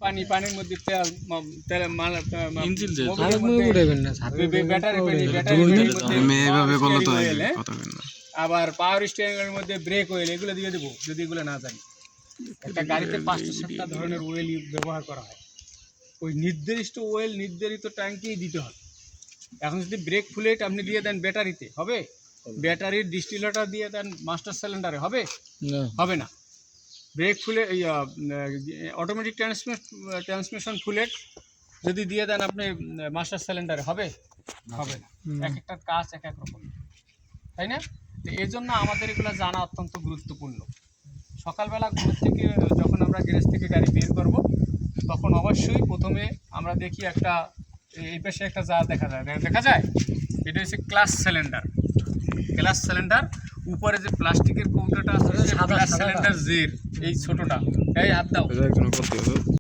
পানির মধ্যে তেল তেল ইঞ্জিন যে আবার পাওয়ার স্টিয়ারিং এর মধ্যে ব্রেক অয়েল এগুলো দিয়ে দেবো যদি এগুলো না জানি। একটা গাড়িতে 5-7টা ধরনের অয়েল ব্যবহার করা হয়, ওই নির্দিষ্ট অয়েল নির্ধারিত ট্যাঙ্কেই দিতে হবে। এখন যদি ব্রেক ফ্লুইড আপনি দিয়ে দেন ব্যাটারিতে, হবে? ব্যাটারির ডিস্টিলেটর দিয়ে দেন মাস্টার সিলিন্ডারে, হবে? হবে না। Break fluid automatic transmission fluid যদি দিয়ে দেন আপনি মাস্টার সিলিন্ডারে, হবে? হবে না। এক একটা কাজ এক এক রকম, তাই না? তো এই জন্য আমাদের এগুলো জানা অত্যন্ত গুরুত্বপূর্ণ। সকালবেলা ঘুম থেকে যখন আমরা গ্যারেজ থেকে গাড়ি বের করব তখন অবশ্যই প্রথমে আমরা দেখি একটা এই পাশে একটা যা দেখা যায় এটা হচ্ছে ক্লাস সিলিন্ডার। উপরে যে প্লাস্টিকের কৌটাটা আছে ক্লাস সিলিন্ডার জের, এই ছোটটা, এই হাত দাও।